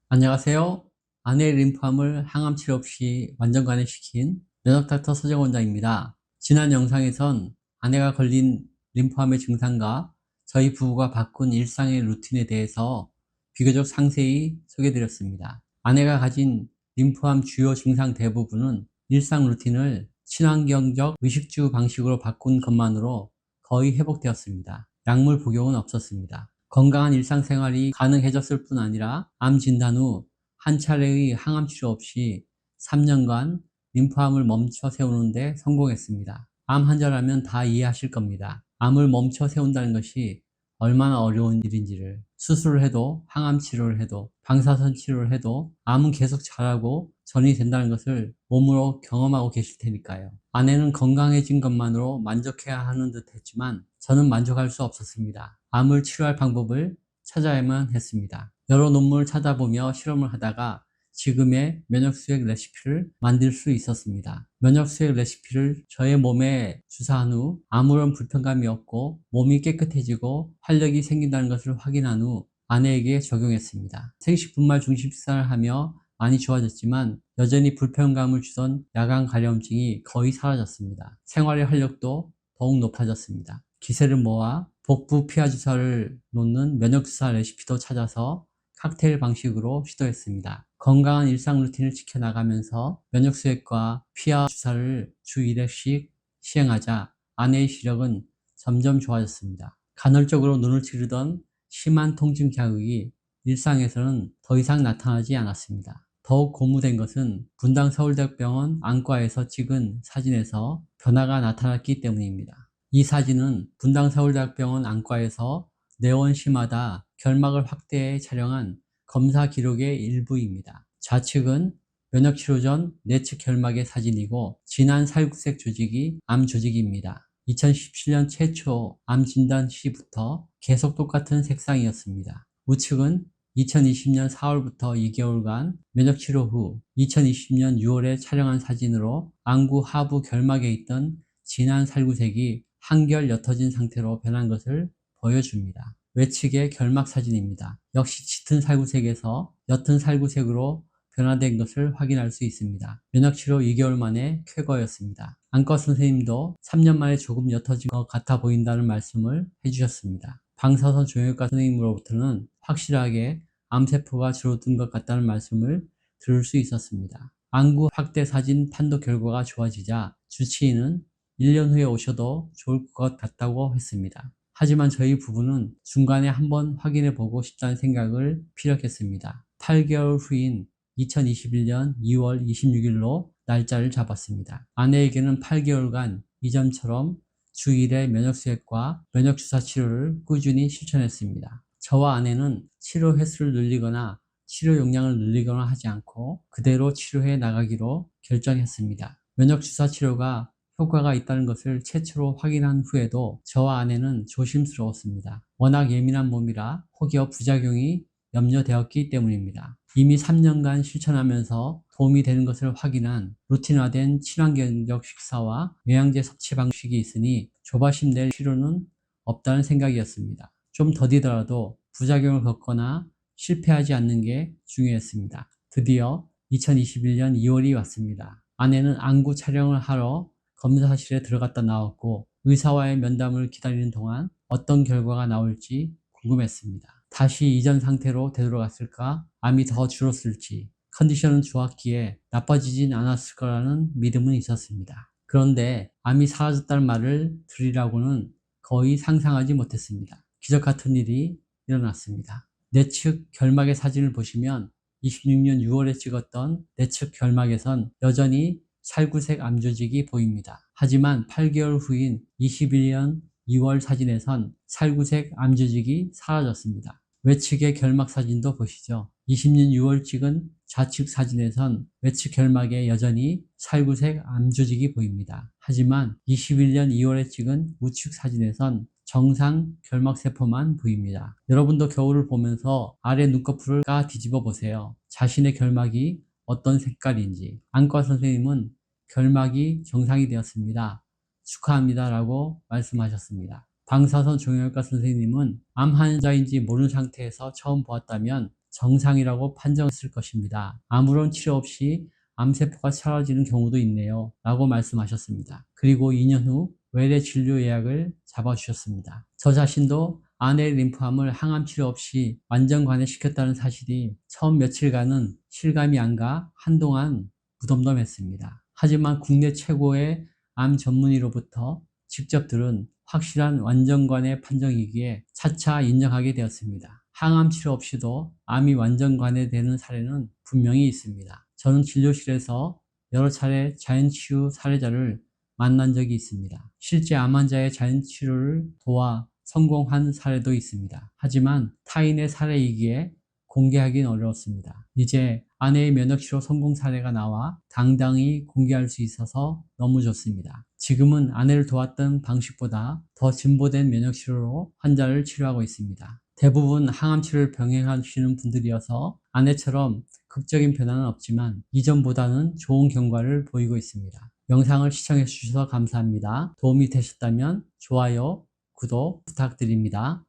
안녕하세요. 아내의 림프암을 항암 치료 없이 완전 관해시킨 면역닥터 서정 원장입니다. 지난 영상에선 아내가 걸린 림프암의 증상과 저희 부부가 바꾼 일상의 루틴에 대해서 비교적 상세히 소개드렸습니다. 아내가 가진 림프암 주요 증상 대부분은 일상 루틴을 친환경적 의식주 방식으로 바꾼 것만으로 거의 회복되었습니다. 약물 복용은 없었습니다. 건강한 일상생활이 가능해졌을 뿐 아니라 암 진단 후 한 차례의 항암 치료 없이 3년간 림프암을 멈춰 세우는 데 성공했습니다. 암 환자라면 다 이해하실 겁니다. 암을 멈춰 세운다는 것이 얼마나 어려운 일인지를. 수술을 해도, 항암 치료를 해도, 방사선 치료를 해도 암은 계속 자라고 전이 된다는 것을 몸으로 경험하고 계실 테니까요. 아내는 건강해진 것만으로 만족해야 하는 듯 했지만 저는 만족할 수 없었습니다. 암을 치료할 방법을 찾아야만 했습니다. 여러 논문을 찾아보며 실험을 하다가 지금의 면역수액 레시피를 만들 수 있었습니다. 면역수액 레시피를 저의 몸에 주사한 후 아무런 불편감이 없고 몸이 깨끗해지고 활력이 생긴다는 것을 확인한 후 아내에게 적용했습니다. 생식분말 중심 식사를 하며 많이 좋아졌지만 여전히 불편감을 주던 야간 가려움증이 거의 사라졌습니다. 생활의 활력도 더욱 높아졌습니다. 기세를 모아 복부 피하 주사를 놓는 면역주사 레시피도 찾아서 칵테일 방식으로 시도했습니다. 건강한 일상 루틴을 지켜나가면서 면역수액과 피하 주사를 주 1회씩 시행하자 아내의 시력은 점점 좋아졌습니다. 간헐적으로 눈을 찌르던 심한 통증 자극이 일상에서는 더 이상 나타나지 않았습니다. 더욱 고무된 것은 분당 서울대병원 안과에서 찍은 사진에서 변화가 나타났기 때문입니다. 이 사진은 분당 서울대병원 안과에서 내원 심하다 결막을 확대해 촬영한 검사 기록의 일부입니다. 좌측은 면역치료 전 내측 결막의 사진이고 진한 살구색 조직이 암 조직입니다. 2017년 최초 암 진단 시부터 계속 똑같은 색상이었습니다. 우측은 2020년 4월부터 2개월간 면역치료 후 2020년 6월에 촬영한 사진으로 안구 하부 결막에 있던 진한 살구색이 한결 옅어진 상태로 변한 것을 보여줍니다. 외측의 결막 사진입니다. 역시 짙은 살구색에서 옅은 살구색으로 변화된 것을 확인할 수 있습니다. 면역치료 2개월 만에 쾌거였습니다. 안과 선생님도 3년 만에 조금 옅어진 것 같아 보인다는 말씀을 해주셨습니다. 방사선 조형외과 선생님으로부터는 확실하게 암세포가 줄어든 것 같다는 말씀을 들을 수 있었습니다. 안구 확대 사진 판독 결과가 좋아지자 주치의는 1년 후에 오셔도 좋을 것 같다고 했습니다. 하지만 저희 부부는 중간에 한번 확인해 보고 싶다는 생각을 피력했습니다. 8개월 후인 2021년 2월 26일로 날짜를 잡았습니다. 아내에게는 8개월간 이전처럼 주 1회 면역수액과 면역주사 치료를 꾸준히 실천했습니다. 저와 아내는 치료 횟수를 늘리거나 치료 용량을 늘리거나 하지 않고 그대로 치료해 나가기로 결정했습니다. 면역주사 치료가 효과가 있다는 것을 최초로 확인한 후에도 저와 아내는 조심스러웠습니다. 워낙 예민한 몸이라 혹여 부작용이 염려되었기 때문입니다. 이미 3년간 실천하면서 도움이 되는 것을 확인한 루틴화된 친환경적 식사와 영양제 섭취 방식이 있으니 조바심 낼 필요는 없다는 생각이었습니다. 좀 더디더라도 부작용을 겪거나 실패하지 않는 게 중요했습니다. 드디어 2021년 2월이 왔습니다. 아내는 안구 촬영을 하러 검사실에 들어갔다 나왔고 의사와의 면담을 기다리는 동안 어떤 결과가 나올지 궁금했습니다. 다시 이전 상태로 되돌아갔을까? 암이 더 줄었을지, 컨디션은 좋았기에 나빠지진 않았을 거라는 믿음은 있었습니다. 그런데 암이 사라졌다는 말을 들으라고는 거의 상상하지 못했습니다. 기적 같은 일이 일어났습니다. 내측 결막의 사진을 보시면 26년 6월에 찍었던 내측 결막에선 여전히 살구색 암조직이 보입니다. 하지만 8개월 후인 21년 2월 사진에선 살구색 암조직이 사라졌습니다. 외측의 결막 사진도 보시죠. 20년 6월 찍은 좌측 사진에선 외측 결막에 여전히 살구색 암조직이 보입니다. 하지만 21년 2월에 찍은 우측 사진에선 정상 결막세포만 보입니다. 여러분도 거울을 보면서 아래 눈꺼풀을 까 뒤집어 보세요. 자신의 결막이 어떤 색깔인지. 안과 선생님은 결막이 정상이 되었습니다. 축하합니다 라고 말씀하셨습니다. 방사선 종양외과 선생님은 암 환자인지 모르는 상태에서 처음 보았다면 정상이라고 판정했을 것입니다. 아무런 치료 없이 암세포가 사라지는 경우도 있네요. 라고 말씀하셨습니다. 그리고 2년 후 외래 진료 예약을 잡아주셨습니다. 저 자신도 아내의 림프암을 항암 치료 없이 완전 관해시켰다는 사실이 처음 며칠간은 실감이 안 가 한동안 무덤덤했습니다. 하지만 국내 최고의 암 전문의로부터 직접 들은 확실한 완전관해 판정이기에 차차 인정하게 되었습니다. 항암 치료 없이도 암이 완전 관해되는 사례는 분명히 있습니다. 저는 진료실에서 여러 차례 자연치유 사례자를 만난 적이 있습니다. 실제 암 환자의 자연치료를 도와 성공한 사례도 있습니다. 하지만 타인의 사례이기에 공개하긴 어려웠습니다. 이제 아내의 면역치료 성공 사례가 나와 당당히 공개할 수 있어서 너무 좋습니다. 지금은 아내를 도왔던 방식보다 더 진보된 면역치료로 환자를 치료하고 있습니다. 대부분 항암치료를 병행하시는 분들이어서 아내처럼 극적인 변화는 없지만 이전보다는 좋은 경과를 보이고 있습니다. 영상을 시청해 주셔서 감사합니다. 도움이 되셨다면 좋아요, 구독 부탁드립니다.